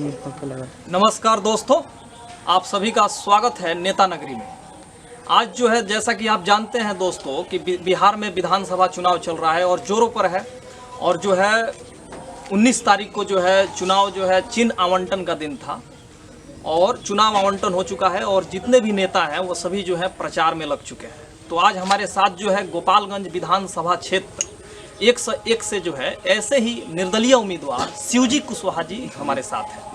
नमस्कार दोस्तों, आप सभी का स्वागत है नेता नगरी में। आज जो है, जैसा कि आप जानते हैं दोस्तों, कि बिहार में विधानसभा चुनाव चल रहा है और जोरों पर है। और जो है 19 तारीख को जो है चुनाव जो है चिन्ह आवंटन का दिन था और चुनाव आवंटन हो चुका है और जितने भी नेता हैं वो सभी जो है प्रचार में लग चुके हैं। तो आज हमारे साथ जो है गोपालगंज विधानसभा क्षेत्र 101 से जो है ऐसे ही निर्दलीय उम्मीदवार शिवजी कुशवाहा जी हमारे साथ हैं।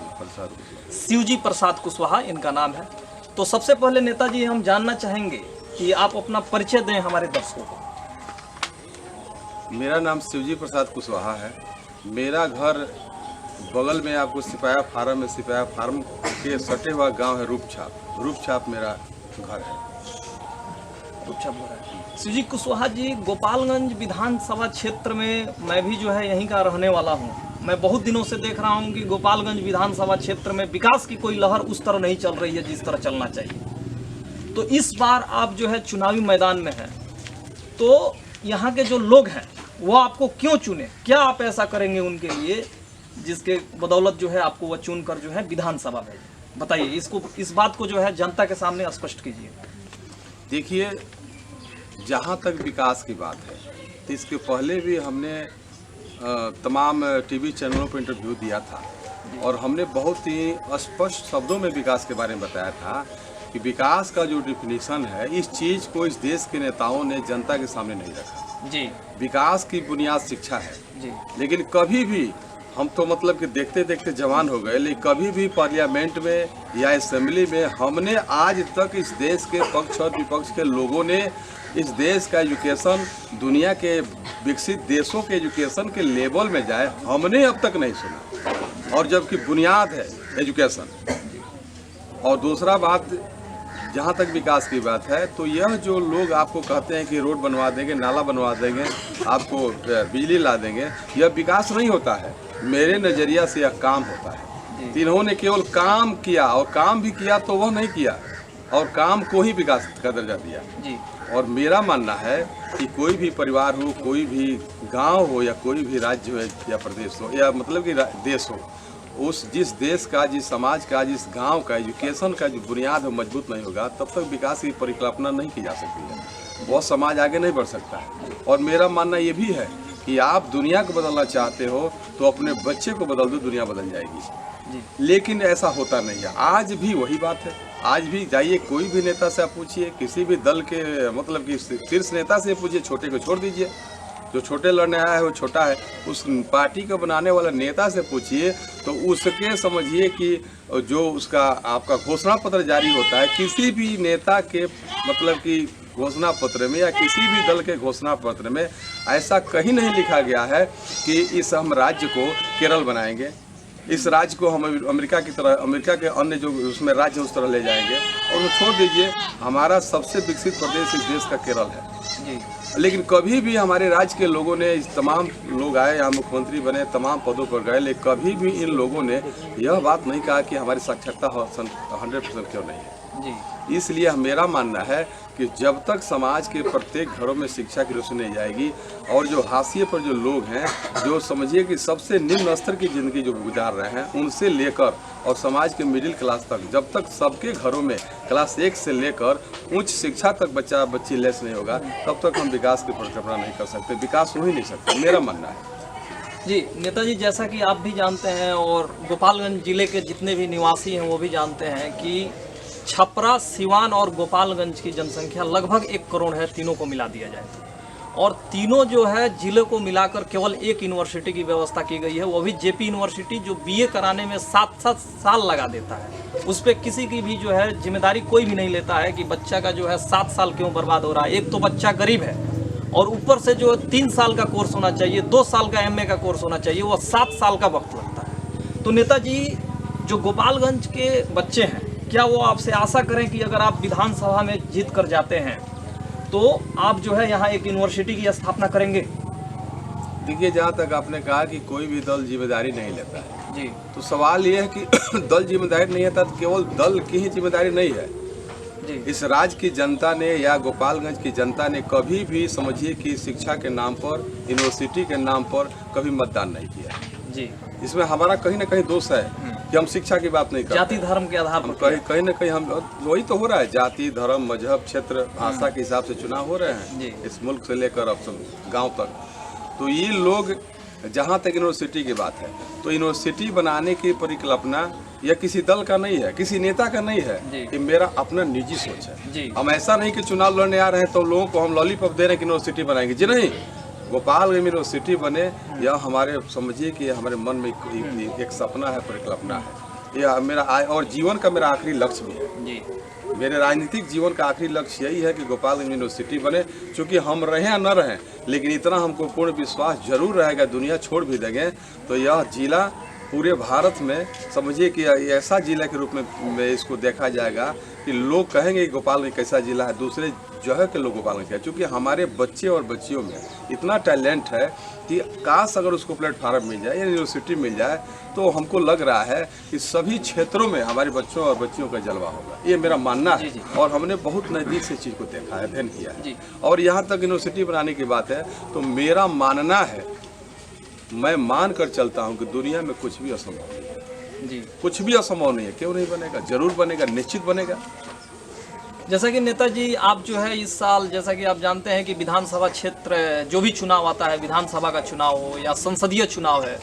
शिवजी प्रसाद कुशवाहा इनका नाम है। तो सबसे पहले नेताजी हम जानना चाहेंगे कि आप अपना परिचय दें हमारे दर्शकों को। मेरा नाम शिवजी प्रसाद कुशवाहा है। मेरा घर बगल में आपको सिपाया फार्म है। सिपाया फार्म के सटे हुआ गांव है रूपछाप मेरा घर है। शिवजी कुशवाहा जी, गोपालगंज विधानसभा क्षेत्र में मैं भी जो है यहीं का रहने वाला हूं। मैं बहुत दिनों से देख रहा हूं कि गोपालगंज विधानसभा क्षेत्र में विकास की कोई लहर उस तरह नहीं चल रही है जिस तरह चलना चाहिए। तो इस बार आप जो है चुनावी मैदान में हैं, तो यहाँ के जो लोग हैं वो आपको क्यों चुने? क्या आप ऐसा करेंगे उनके लिए जिसके बदौलत जो है आपको वह चुन कर जो है विधानसभा भेजे? बताइए, इस बात को जो है जनता के सामने स्पष्ट कीजिए। देखिए, जहाँ तक विकास की बात है तो इसके पहले भी हमने तमाम टीवी चैनलों पर इंटरव्यू दिया था और हमने बहुत ही स्पष्ट शब्दों में विकास के बारे में बताया था कि विकास का जो डिफिनीशन है, इस चीज़ को इस देश के नेताओं ने जनता के सामने नहीं रखा जी। विकास की बुनियाद शिक्षा है जी। लेकिन कभी भी हम तो मतलब कि देखते देखते जवान हो गए, लेकिन कभी भी पार्लियामेंट में या असेंबली में हमने आज तक इस देश के पक्ष और विपक्ष के लोगों ने इस देश का एजुकेशन दुनिया के विकसित देशों के एजुकेशन के लेवल में जाए, हमने अब तक नहीं सुना। और जबकि बुनियाद है एजुकेशन। और दूसरा बात, जहाँ तक विकास की बात है, तो यह जो लोग आपको कहते हैं कि रोड बनवा देंगे, नाला बनवा देंगे, आपको बिजली ला देंगे, यह विकास नहीं होता है। मेरे नज़रिया से यह काम होता है। इन्होंने केवल काम किया, और काम भी किया तो वह नहीं किया, और काम को ही विकास का दर्जा दिया जी। और मेरा मानना है कि कोई भी परिवार हो, कोई भी गांव हो, या कोई भी राज्य हो या प्रदेश हो, या मतलब कि देश हो, उस जिस देश का, जिस समाज का, जिस गांव का एजुकेशन का जो बुनियाद हो मजबूत नहीं होगा, तब तक विकास की परिकल्पना नहीं की जा सकती है। वह समाज आगे नहीं बढ़ सकता है। और मेरा मानना ये भी है कि आप दुनिया को बदलना चाहते हो तो अपने बच्चे को बदल दो, दुनिया बदल जाएगी जी। लेकिन ऐसा होता नहीं है। आज भी वही बात है। आज भी जाइए, कोई भी नेता से आप पूछिए, किसी भी दल के मतलब कि शीर्ष नेता से पूछिए, छोटे को छोड़ दीजिए, जो छोटे लड़ने आया है वो छोटा है। उस पार्टी को बनाने वाला नेता से पूछिए तो उसके समझिए कि जो उसका आपका घोषणा पत्र जारी होता है, किसी भी नेता के मतलब कि घोषणा पत्र में या किसी भी दल के घोषणा पत्र में ऐसा कहीं नहीं लिखा गया है कि इस हम राज्य को केरल बनाएंगे, इस राज्य को हम अमेरिका की तरह, अमेरिका के अन्य जो उसमें राज्य उस तरह ले जाएंगे। और वो छोड़ दीजिए, हमारा सबसे विकसित प्रदेश इस देश का केरल है जी। लेकिन कभी भी हमारे राज्य के लोगों ने, इस तमाम लोग आए यहाँ, मुख्यमंत्री बने, तमाम पदों पर गए, लेकिन कभी भी इन लोगों ने यह बात नहीं कहा कि हमारी साक्षरता 100% क्यों नहीं है जी। इसलिए मेरा मानना है कि जब तक समाज के प्रत्येक घरों में शिक्षा की रोशनी नहीं जाएगी, और जो हाशिए पर जो लोग हैं, जो समझिए कि सबसे निम्न स्तर की ज़िंदगी जो गुजार रहे हैं, उनसे लेकर और समाज के मिडिल क्लास तक, जब तक सबके घरों में क्लास 1 से लेकर उच्च शिक्षा तक बच्चा बच्ची लेस नहीं होगा, तब तक हम विकास की परिकल्पना नहीं कर सकते। विकास हो ही नहीं सकता, मेरा मानना है जी। नेताजी, जैसा कि आप भी जानते हैं और गोपालगंज जिले के जितने भी निवासी हैं वो भी जानते हैं कि छपरा, सिवान और गोपालगंज की जनसंख्या लगभग 1 करोड़ है, तीनों को मिला दिया जाए। और तीनों जो है जिले को मिलाकर केवल एक यूनिवर्सिटी की व्यवस्था की गई है, वो भी जेपी यूनिवर्सिटी, जो बीए कराने में 7-7 साल लगा देता है। उस पर किसी की भी जो है जिम्मेदारी कोई भी नहीं लेता है कि बच्चा का जो है 7 साल क्यों बर्बाद हो रहा है। एक तो बच्चा गरीब है और ऊपर से जो 3 साल का कोर्स होना चाहिए, 2 साल का एमए का कोर्स होना चाहिए, वो 7 साल का वक्त लगता है। तो नेताजी, जो गोपालगंज के बच्चे हैं, क्या वो आपसे आशा करें कि अगर आप विधानसभा में जीत कर जाते हैं तो आप जो है यहाँ एक यूनिवर्सिटी की स्थापना करेंगे? देखिए, जहाँ तक आपने कहा कि कोई भी दल जिम्मेदारी नहीं लेता है जी, तो सवाल ये है कि दल जिम्मेदारी नहीं लेता तो केवल दल की ही जिम्मेदारी नहीं है जी। इस राज्य की जनता ने या गोपालगंज की जनता ने कभी भी समझिए कि शिक्षा के नाम पर, यूनिवर्सिटी के नाम पर कभी मतदान नहीं किया जी। इसमें हमारा कहीं ना कहीं दोष है कि हम शिक्षा की बात नहीं करते। जाति धर्म के आधार पर कहीं ना कहीं हम वही तो हो रहा है, जाति धर्म मजहब क्षेत्र भाषा के हिसाब से चुनाव हो रहे हैं इस मुल्क से लेकर अब गांव तक। तो ये लोग, जहाँ तक यूनिवर्सिटी की बात है, तो यूनिवर्सिटी बनाने की परिकल्पना यह किसी दल का नहीं है, किसी नेता का नहीं है, ये मेरा अपना निजी सोच है। हम ऐसा नहीं कि चुनाव लड़ने आ रहे हैं तो लोगों को हम लॉलीपॉप दे रहे हैं कि यूनिवर्सिटी बनाएंगे, जी नहीं। गोपालगंज में यूनिवर्सिटी बने यह हमारे, समझिए कि हमारे मन में एक सपना है, परिकल्पना है, यह मेरा और जीवन का मेरा आखिरी लक्ष्य भी है जी। मेरे राजनीतिक जीवन का आखिरी लक्ष्य यही है कि गोपालगंज यूनिवर्सिटी बने, क्योंकि हम रहें या न रहें, लेकिन इतना हमको पूर्ण विश्वास जरूर रहेगा, दुनिया छोड़ भी देंगे तो यह जिला पूरे भारत में, समझिए कि ऐसा जिला के रूप में इसको देखा जाएगा कि लोग कहेंगे कि गोपालगंज कैसा जिला है, दूसरे जगह के लोग गोपालगंज है, क्योंकि हमारे बच्चे और बच्चियों में इतना टैलेंट है कि काश अगर उसको प्लेटफार्म मिल जाए या यूनिवर्सिटी मिल जाए तो हमको लग रहा है कि सभी क्षेत्रों में हमारे बच्चों और बच्चियों का जलवा होगा, ये मेरा मानना है। और हमने बहुत नज़दीक से चीज़ को देखा है, अध्ययन किया है। और यहाँ तक यूनिवर्सिटी बनाने की बात है तो मेरा मानना है, मैं मान कर चलता हूँ कि दुनिया में कुछ भी असंभव नहीं है जी, कुछ भी असंभव नहीं है। क्यों नहीं बनेगा, जरूर बनेगा, निश्चित बनेगा। जैसा कि नेताजी आप जो है इस साल, जैसा कि आप जानते हैं कि विधानसभा क्षेत्र जो भी चुनाव आता है, विधानसभा का चुनाव हो या संसदीय चुनाव है,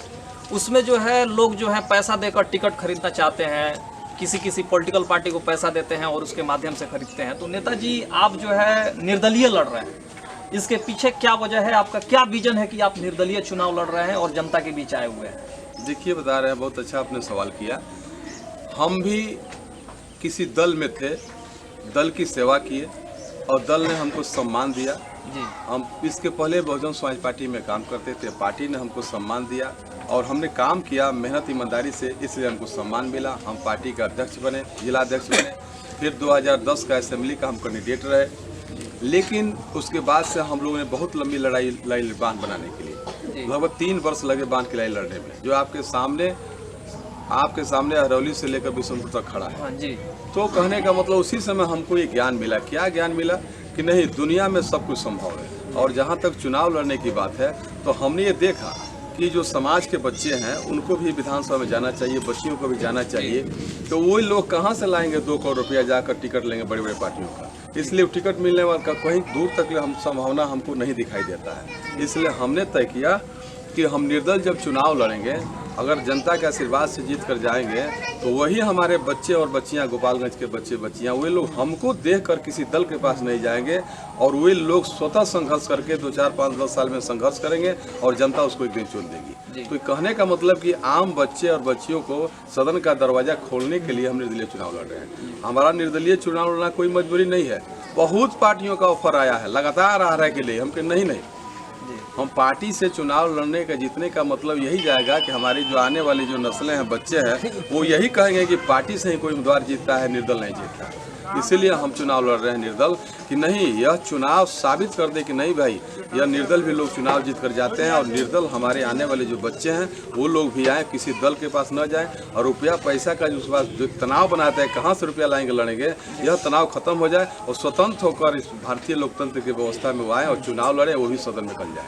उसमें जो है लोग जो है पैसा देकर टिकट खरीदना चाहते हैं, किसी पॉलिटिकल पार्टी को पैसा देते हैं और उसके माध्यम से खरीदते हैं। तो नेताजी आप जो है निर्दलीय लड़ रहे हैं, इसके पीछे क्या वजह है, आपका क्या विजन है कि आप निर्दलीय चुनाव लड़ रहे हैं और जनता के बीच आए हुए हैं? देखिए, बता रहे हैं, बहुत अच्छा आपने सवाल किया। हम भी किसी दल में थे, दल की सेवा किए और दल ने हमको सम्मान दिया जी। हम इसके पहले बहुजन समाज पार्टी में काम करते थे, पार्टी ने हमको सम्मान दिया और हमने काम किया मेहनत ईमानदारी से, इसलिए हमको सम्मान मिला। हम पार्टी का अध्यक्ष बने, जिला अध्यक्ष बने, फिर 2010 का असेंबली का हम कैंडिडेट रहे। लेकिन उसके बाद से हम लोगों ने बहुत लंबी लड़ाई बांध बनाने के लिए, लगभग 3 वर्ष लगे बांध की लड़ाई लड़ने में, जो आपके सामने अरौली से लेकर बिशनपुर तक खड़ा है जी। तो कहने का मतलब उसी समय हमको ये ज्ञान मिला। क्या ज्ञान मिला कि नहीं, दुनिया में सब कुछ संभव है। और जहाँ तक चुनाव लड़ने की बात है तो हमने ये देखा कि जो समाज के बच्चे हैं उनको भी विधानसभा में जाना चाहिए, बच्चियों को भी जाना चाहिए। तो वही लोग कहाँ से लाएंगे 2 करोड़ रुपया जाकर टिकट लेंगे बड़े बड़े पार्टियों का, इसलिए टिकट मिलने वाला का कहीं दूर तक हम संभावना हमको नहीं दिखाई देता है। इसलिए हमने तय किया कि हम निर्दल जब चुनाव लड़ेंगे, अगर जनता के आशीर्वाद से जीत कर जाएंगे तो वही हमारे बच्चे और बच्चियां, गोपालगंज के बच्चे बच्चियां, वे लोग हमको देखकर किसी दल के पास नहीं जाएंगे और वे लोग स्वतः संघर्ष करके 2, 4, 5, 10 साल में संघर्ष करेंगे और जनता उसको एक दिन चुन देगी। तो कहने का मतलब कि आम बच्चे और बच्चियों को सदन का दरवाजा खोलने के लिए हम निर्दलीय चुनाव लड़ रहे हैं। हमारा निर्दलीय चुनाव लड़ना कोई मजबूरी नहीं है, बहुत पार्टियों का ऑफर आया है लगातार आ रहा है के लिए, हम नहीं, हम पार्टी से चुनाव लड़ने का जीतने का मतलब यही जाएगा कि हमारी जो आने वाली जो नस्लें हैं, बच्चे हैं, वो यही कहेंगे कि पार्टी से ही कोई उम्मीदवार जीतता है, निर्दल नहीं जीतता। इसीलिए हम चुनाव लड़ रहे हैं निर्दल, कि नहीं, यह चुनाव साबित कर दे कि नहीं भाई, यह निर्दल भी लोग चुनाव जीत कर जाते हैं और निर्दल हमारे आने वाले जो बच्चे हैं वो लोग भी आए, किसी दल के पास न जाए और रुपया पैसा का जो पास जो तनाव बनाता है, कहाँ से रुपया लाएंगे लड़ेंगे, यह तनाव खत्म हो जाए और स्वतंत्र होकर इस भारतीय लोकतंत्र की व्यवस्था में वो आए और चुनाव लड़े, वो भी सदन में कर जाए।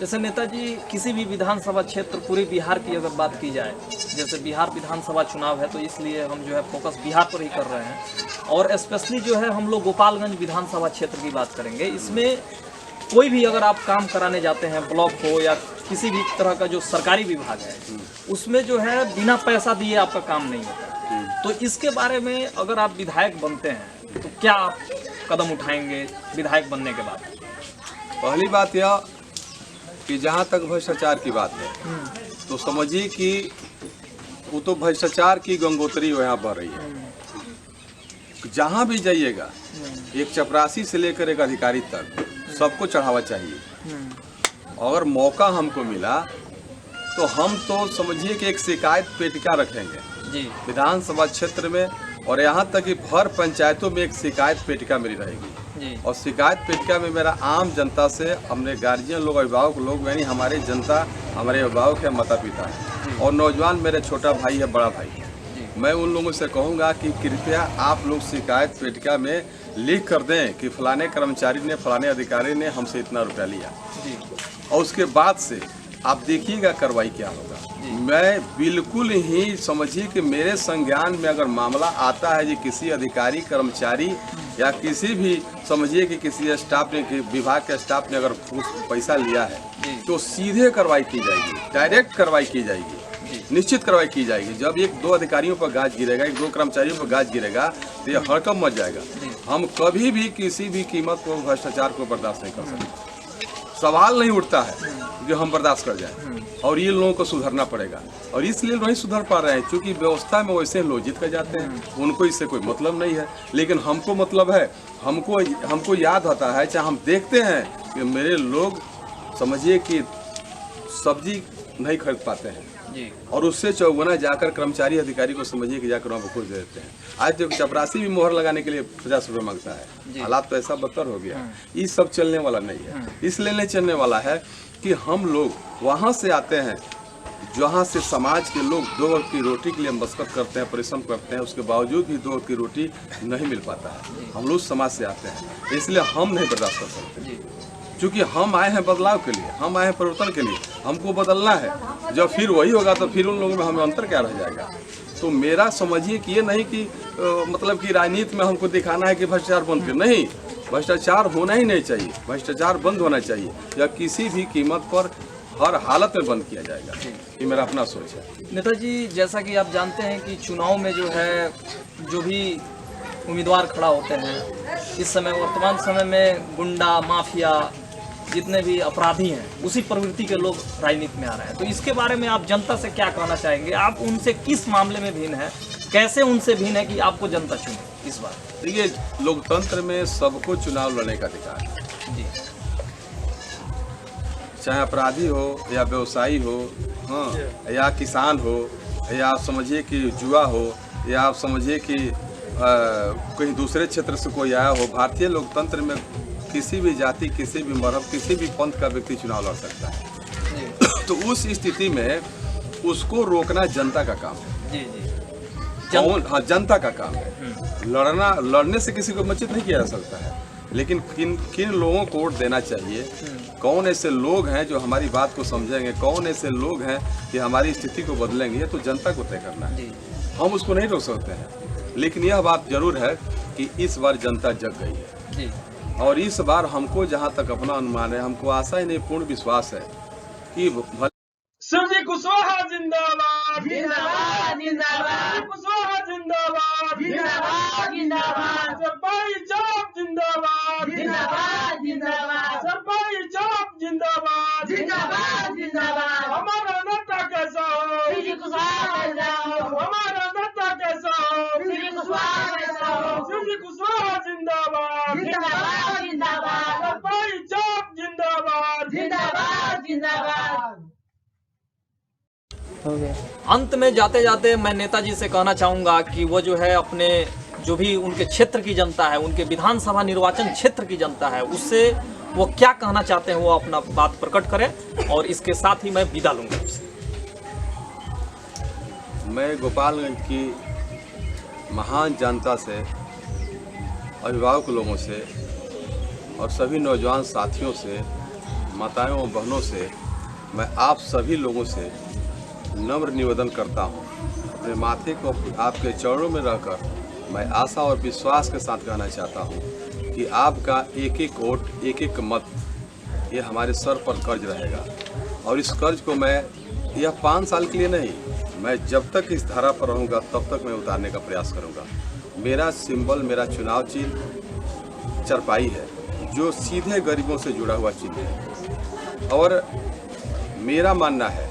जैसे नेताजी किसी भी विधानसभा क्षेत्र, पूरे बिहार की अगर बात की जाए, जैसे बिहार विधानसभा चुनाव है तो इसलिए हम जो है फोकस बिहार पर ही कर रहे हैं और स्पेशली जो है हम लोग गोपालगंज विधानसभा क्षेत्र की बात करेंगे। इसमें कोई भी अगर आप काम कराने जाते हैं, ब्लॉक हो या किसी भी तरह का जो सरकारी विभाग है, उसमें जो है बिना पैसा दिए आपका काम नहीं होता। तो इसके बारे में अगर आप विधायक बनते हैं तो क्या आप कदम उठाएंगे विधायक बनने के बाद? पहली बात यह कि जहाँ तक भ्रष्टाचार की बात है तो समझिए कि वो तो भ्रष्टाचार की गंगोत्री यहाँ बह रही है। जहाँ भी जाइएगा, एक चपरासी से लेकर एक अधिकारी तक सबको चढ़ावा चाहिए। अगर मौका हमको मिला तो हम तो समझिए कि एक शिकायत पेटिका रखेंगे जी विधानसभा क्षेत्र में, और यहाँ तक कि भर पंचायतों में एक शिकायत पेटिका मेरी रहेगी। और शिकायत पेटिका में मेरा आम जनता से, हमने गार्जियन लोग, अभिभावक लोग, यानी हमारे जनता, हमारे अभिभावक है, माता पिता है और नौजवान मेरे छोटा भाई है, बड़ा भाई है, मैं उन लोगों से कहूँगा कि कृपया आप लोग शिकायत पेटिका में लिख कर दें कि फलाने कर्मचारी ने, फलाने अधिकारी ने हमसे इतना रुपया लिया, और उसके बाद से आप देखिएगा कार्रवाई क्या होगा। मैं बिल्कुल ही समझिए कि मेरे संज्ञान में अगर मामला आता है कि किसी अधिकारी कर्मचारी या किसी भी समझिए कि किसी स्टाफ ने विभाग के स्टाफ ने अगर पैसा लिया है तो सीधे कार्रवाई की जाएगी, डायरेक्ट कार्रवाई की जाएगी, निश्चित कार्रवाई की जाएगी। जब एक दो अधिकारियों पर गाज गिरेगा, एक दो कर्मचारियों पर गाज गिरेगा तो ये हड़कंप मच जाएगा। हम कभी भी किसी भी कीमत को भ्रष्टाचार को बर्दाश्त नहीं कर सकते। सवाल नहीं उठता है जो हम बर्दाश्त कर जाएं, और ये लोगों को सुधरना पड़ेगा। और इसलिए नहीं सुधर पा रहे हैं क्योंकि व्यवस्था में वैसे लोग जीत कर जाते हैं, उनको इससे कोई मतलब नहीं है। लेकिन हमको मतलब है, हमको याद आता है, चाहे हम देखते हैं कि मेरे लोग समझिए कि सब्जी नहीं खरीद पाते हैं जी। और उससे चौगुना जाकर कर्मचारी अधिकारी को समझिए कि जाकर वहाँ खोज देते हैं। आज तो चपरासी भी मोहर लगाने के लिए 50 रुपये मांगता है। हालात तो ऐसा बदतर हो गया, ये सब चलने वाला नहीं है। इसलिए नहीं चलने वाला है कि हम लोग वहाँ से आते हैं जहाँ से समाज के लोग 2 वक्त की रोटी के लिए मशक्कत करते हैं, परिश्रम करते हैं, उसके बावजूद भी 2 वक्त की रोटी नहीं मिल पाता है। हम लोग समाज से आते हैं, इसलिए हम नहीं बर्दाश्त कर सकते, क्योंकि हम आए हैं बदलाव के लिए, हम आए हैं परिवर्तन के लिए, हमको बदलना है। जब फिर वही होगा तो फिर उन लोगों में हमें अंतर क्या रह जाएगा। तो मेरा समझिए कि ये नहीं कि मतलब कि राजनीति में हमको दिखाना है कि भ्रष्टाचार बंद कर, नहीं, भ्रष्टाचार होना ही नहीं चाहिए, भ्रष्टाचार बंद होना चाहिए या किसी भी कीमत पर हर हालत में बंद किया जाएगा। ये मेरा अपना सोच है। नेताजी, जैसा कि आप जानते हैं कि चुनाव में जो है जो भी उम्मीदवार खड़ा होते हैं, इस समय वर्तमान समय में गुंडा माफिया जितने भी अपराधी हैं उसी प्रवृत्ति के लोग राजनीति में आ रहे हैं। तो इसके बारे में आप जनता से क्या कहना चाहेंगे? आप उनसे किस मामले में भिन्न है, कैसे उनसे भिन्न है कि आपको जनता चुने इस बार? देखिए, लोकतंत्र में सबको चुनाव लड़ने का अधिकार है जी। चाहे अपराधी हो या व्यवसायी हो, हाँ, या किसान हो, या आप समझिए कि जुआ हो, या आप समझिए कि कहीं दूसरे क्षेत्र से कोई आया हो। भारतीय लोकतंत्र में किसी भी जाति, किसी भी मजहब, किसी भी पंथ का व्यक्ति चुनाव लड़ सकता है। तो उस स्थिति में उसको रोकना जनता का काम है। जी जी। हाँ, जनता का काम है। लड़ने से किसी को वंचित नहीं किया जा सकता है, लेकिन किन लोगों को वोट देना चाहिए, कौन ऐसे लोग हैं जो हमारी बात को समझेंगे, कौन ऐसे लोग हैं कि हमारी स्थिति को बदलेंगे, ये तो जनता को तय करना है। हम उसको नहीं रोक सकते हैं, लेकिन यह बात जरूर है कि इस बार जनता जग गई है जी। और इस बार हमको जहाँ तक अपना अनुमान है, हमको आशा ही नहीं पूर्ण विश्वास है कि शिवजी कुशवाहा जिंदाबाद जिंदाबाद जिंदाबाद, कुशवाहा जिंदाबाद जिंदाबाद जिंदाबाद, सरपाई चौक जिंदाबाद जिंदाबाद जिंदाबाद, सरपाई चौक जिंदाबाद जिंदाबाद जिंदाबाद। हमारा नेता कैसा हो, शिवजी कुशवाहा कैसा हो, हमारा नेता कैसा हो, शिवजी कुशवाहा कैसा हो, शिवजी कुशवाहा जिंदाबाद जिंदाबाद जिंदाबाद, सरपाई चौक जिंदाबाद जिंदाबाद जिंदाबाद। अंत में जाते जाते मैं नेताजी से कहना चाहूँगा कि वो जो है अपने जो भी उनके क्षेत्र की जनता है, उनके विधानसभा निर्वाचन क्षेत्र की जनता है, उससे वो क्या कहना चाहते हैं वो अपना बात प्रकट करें, और इसके साथ ही मैं विदा लूँगा उससे। मैं गोपालगंज की महान जनता से, अभिभावक लोगों से और सभी नौजवान साथियों से, माताओं और बहनों से, मैं आप सभी लोगों से नम्र निवेदन करता हूं, अपने माथे को आपके चरणों में रहकर मैं आशा और विश्वास के साथ कहना चाहता हूं कि आपका एक एक वोट, एक एक मत, ये हमारे सर पर कर्ज रहेगा। और इस कर्ज को मैं यह 5 साल के लिए नहीं, मैं जब तक इस धारा पर रहूँगा तब तक मैं उतारने का प्रयास करूँगा। मेरा सिंबल, मेरा चुनाव चिन्ह चरपाई है, जो सीधे गरीबों से जुड़ा हुआ चिन्ह है। और मेरा मानना है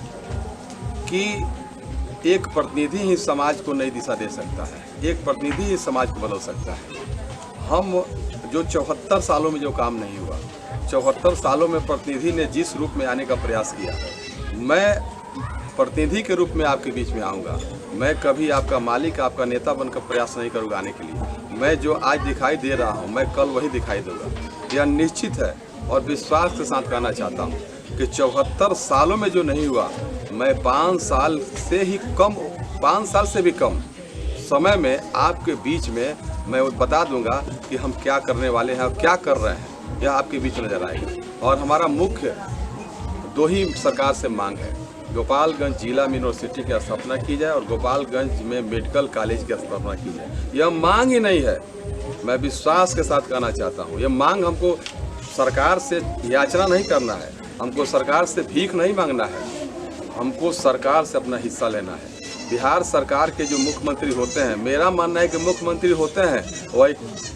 कि एक प्रतिनिधि ही समाज को नई दिशा दे सकता है, एक प्रतिनिधि ही समाज को बदल सकता है। हम जो 74 सालों में जो काम नहीं हुआ, 74 सालों में प्रतिनिधि ने जिस रूप में आने का प्रयास किया, मैं प्रतिनिधि के रूप में आपके बीच में आऊँगा। मैं कभी आपका मालिक, आपका नेता बनकर प्रयास नहीं करूँगा आने के लिए। मैं जो आज दिखाई दे रहा हूँ, मैं कल वही दिखाई दूँगा, यह निश्चित है। और विश्वास के साथ कहना चाहता हूँ कि 74 सालों में जो नहीं हुआ, मैं 5 साल से भी कम समय में आपके बीच में मैं बता दूंगा कि हम क्या करने वाले हैं और क्या कर रहे हैं, यह आपके बीच नजर आएगा। और हमारा मुख्य 2 ही सरकार से मांग है गोपालगंज जिला में यूनिवर्सिटी की स्थापना की जाए और गोपालगंज में मेडिकल कॉलेज की स्थापना की जाए। यह मांग ही नहीं है, मैं विश्वास के साथ कहना चाहता हूँ। यह मांग हमको सरकार से याचना नहीं करना है, हमको सरकार से भीख नहीं मांगना है, हमको सरकार से अपना हिस्सा लेना है। बिहार सरकार के जो मुख्यमंत्री होते हैं, मेरा मानना है कि मुख्यमंत्री होते हैं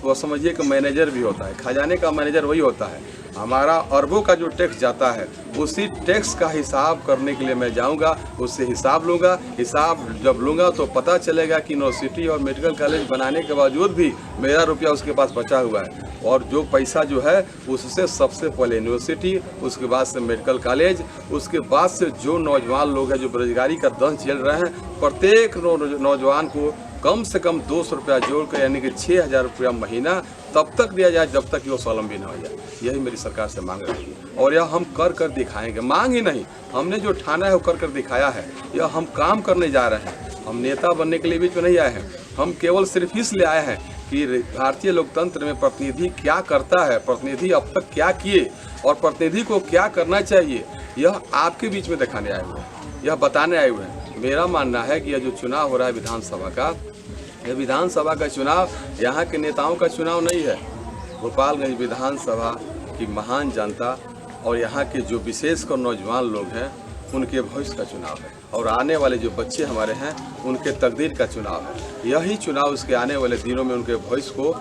वो समझिए कि मैनेजर भी होता है, खजाने का मैनेजर वही होता है। हमारा अरबों का जो टैक्स जाता है उसी टैक्स का हिसाब करने के लिए मैं जाऊंगा, उससे हिसाब लूँगा। हिसाब जब लूँगा तो पता चलेगा कि यूनिवर्सिटी और मेडिकल कॉलेज बनाने के बावजूद भी मेरा रुपया उसके पास बचा हुआ है, और जो पैसा जो है उससे सबसे पहले यूनिवर्सिटी, उसके बाद से मेडिकल कॉलेज, उसके बाद से जो नौजवान लोग हैं जो बेरोजगारी का दंश झेल रहे हैं, प्रत्येक नौजवान को कम से कम 200 रुपया जोड़ कर यानी कि 6,000 रुपया महीना तब तक दिया जाए जब तक कि वो स्वावलंबी न हो जाए। यही मेरी सरकार से मांग रही है और यह हम कर कर दिखाएंगे। मांग ही नहीं, हमने जो ठाना है वो कर कर दिखाया है। यह हम काम करने जा रहे हैं, हम नेता बनने के लिए बीच में नहीं आए हैं। हम केवल सिर्फ इसलिए आए हैं कि भारतीय लोकतंत्र में प्रतिनिधि क्या करता है, प्रतिनिधि अब तक क्या किए और प्रतिनिधि को क्या करना चाहिए, यह आपके बीच में दिखाने आए हुए हैं, यह बताने आए हुए हैं। मेरा मानना है कि यह जो चुनाव हो रहा है विधानसभा का, यह विधानसभा का चुनाव यहाँ के नेताओं का चुनाव नहीं है। गोपालगंज विधानसभा की महान जनता और यहाँ के जो विशेषकर नौजवान लोग हैं उनके भविष्य का चुनाव है, और आने वाले जो बच्चे हमारे हैं उनके तकदीर का चुनाव है। यही चुनाव उसके आने वाले दिनों में उनके भविष्य को,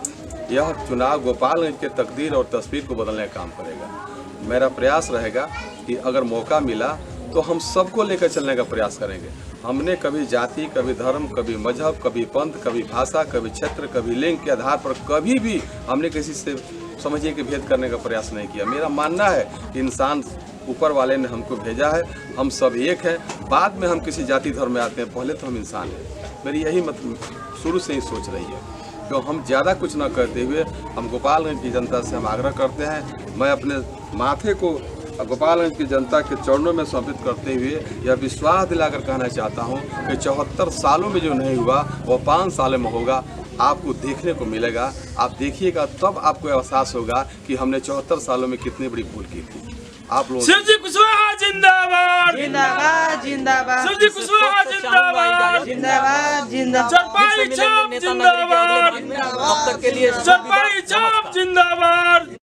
यह चुनाव गोपालगंज के तकदीर और तस्वीर को बदलने का काम करेगा। मेरा प्रयास रहेगा कि अगर मौका मिला तो हम सबको लेकर चलने का प्रयास करेंगे। हमने कभी जाति, कभी धर्म, कभी मजहब, कभी पंथ, कभी भाषा, कभी क्षेत्र, कभी लिंग के आधार पर कभी भी हमने किसी से समझिए कि भेद करने का प्रयास नहीं किया। मेरा मानना है कि इंसान ऊपर वाले ने हमको भेजा है, हम सब एक हैं, बाद में हम किसी जाति धर्म में आते हैं, पहले तो हम इंसान हैं। मेरी यही शुरू से ही सोच रही है। तो हम ज़्यादा कुछ न करते हुए हम गोपालगंज की जनता से हम आग्रह करते हैं, मैं अपने माथे को गोपालगंज की जनता के चरणों में समर्पित करते हुए यह विश्वास दिलाकर कहना चाहता हूं कि 74 सालों में जो नहीं हुआ वो 5 सालों में होगा। आपको देखने को मिलेगा, आप देखिएगा तब आपको एहसास होगा कि हमने 74 सालों में कितनी बड़ी भूल की थी। आप लोग शिवजी कुशवाहा जिंदाबाद, जिंदाबाद जिंदाबाद, शिवजी कुशवाहा जिंदाबाद, जिंदाबाद जिंदाबाद, चरपाई छाप जिंदाबाद, अब तक के लिए चरपाई छाप जिंदाबाद,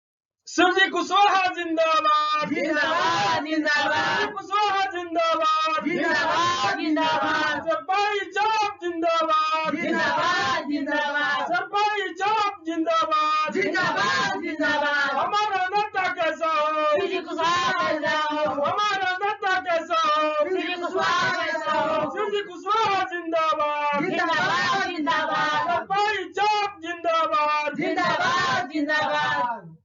शिवजी कुशवाहा जिंदाबाद, जिंदाबाद जिंदाबाद, कुशवाहा जिंदाबाद, जिंदाबाद जिंदाबाद, चरपाई छाप जिंदाबाद, जिंदाबाद जिंदाबाद, चरपाई छाप जिंदाबाद, जिंदाबाद जिंदाबाद, हमारा नेता कैसा हो, शिवजी कुशवाहा कैसा हो, हमारा नेता कैसा हो, शिवजी कुशवाहा कैसा हो, शिवजी कुशवाहा जिंदाबाद, जिंदाबाद जिंदाबाद, चरपाई छाप जिंदाबाद, जिंदाबाद जिंदाबाद।